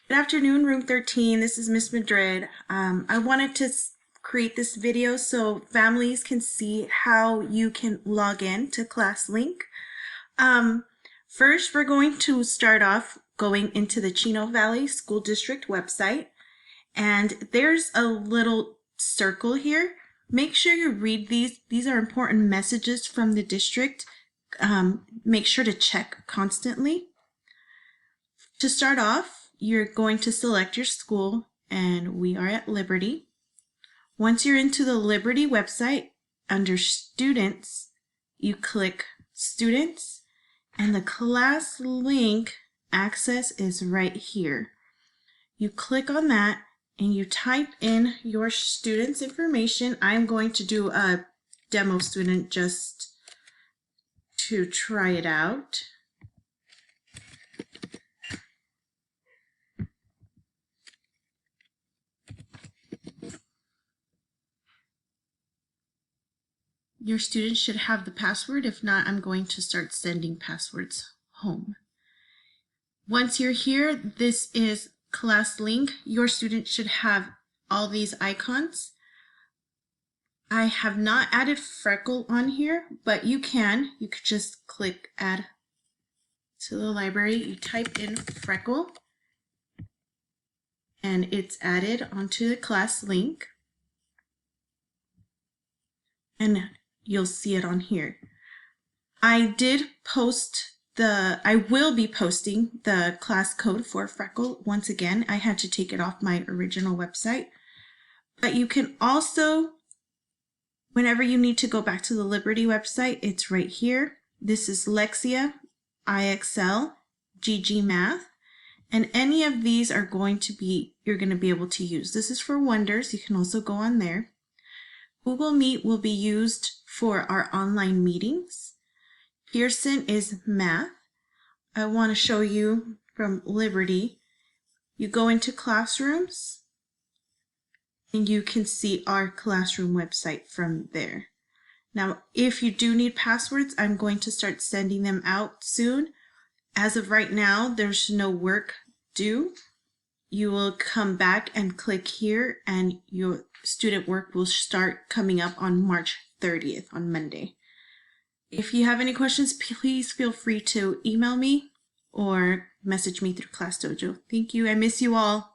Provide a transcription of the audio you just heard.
Good afternoon, room 13. This is Miss Madrid. I wanted to create this video so families can see how you can log in to ClassLink. First, we're going to start off going into the Chino Valley School District website, and there's a little circle here. Make sure you read these. These are important messages from the district. Make sure to check constantly. To start off, you're going to select your school, and we are at Liberty. Once you're into the Liberty website, under Students, you click Students, and the ClassLink access is right here. You click on that, and you type in your student's information. I'm going to do a demo student just to try it out. Your students should have the password. If not, I'm going to start sending passwords home. Once you're here, this is ClassLink. Your student should have all these icons. I have not added Freckle on here, but you can. You could just click Add to the library. You type in Freckle, and it's added onto the ClassLink. And you'll see it on here. I will be posting the class code for Freckle. Once again, I had to take it off my original website. But you can also, whenever you need to go back to the Liberty website, it's right here. This is Lexia, IXL, GG Math, and any of these are you're going to be able to use. This is for Wonders. You can also go on there. Google Meet will be used for our online meetings. Pearson is Math. I want to show you from Liberty. You go into Classrooms, and you can see our classroom website from there. Now, if you do need passwords, I'm going to start sending them out soon. As of right now, there's no work due. You will come back and click here, and your student work will start coming up on March 30th, on Monday. If you have any questions, please feel free to email me or message me through Class Dojo. Thank you. I miss you all.